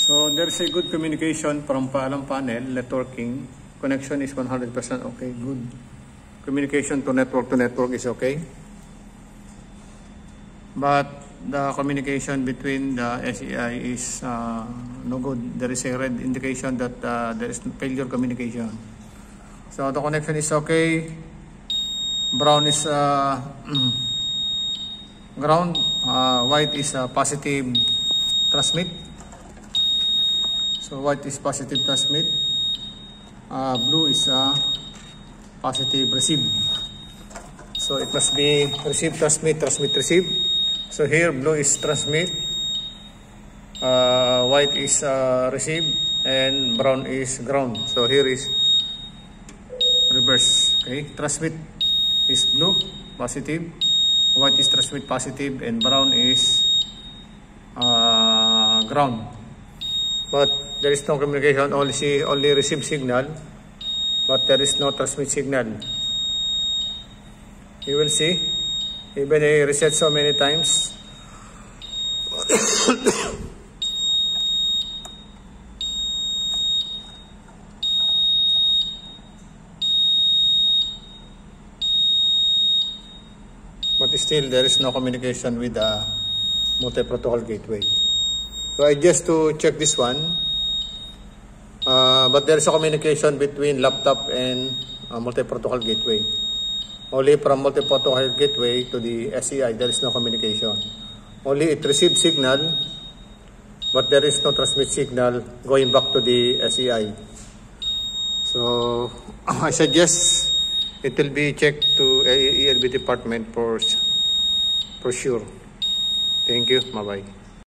So there's a good communication from paalam panel, networking. Connection is 100% okay, good. Communication to network is okay. But the communication between the SEI is no good. There is a red indication that there is failure communication. So the connection is okay. Brown is ground, white is positive transmit. So white is positive transmit, blue is positive receive. So it must be receive transmit, transmit receive. So here blue is transmit, white is receive, and brown is ground. So here is reverse. Okay, transmit is blue positive, white is transmit positive, and brown is ground. But there is no communication, only receive signal, but there is no transmit signal. You will see, even I reset so many times. But still there is no communication with the multi-protocol gateway. So I just to check this one, but there is a communication between laptop and multi-protocol gateway. Only from multi-protocol gateway to the SEI, there is no communication. Only it receives signal, but there is no transmit signal going back to the SEI. So I suggest it will be checked to ELB department for sure. Thank you. Bye-bye.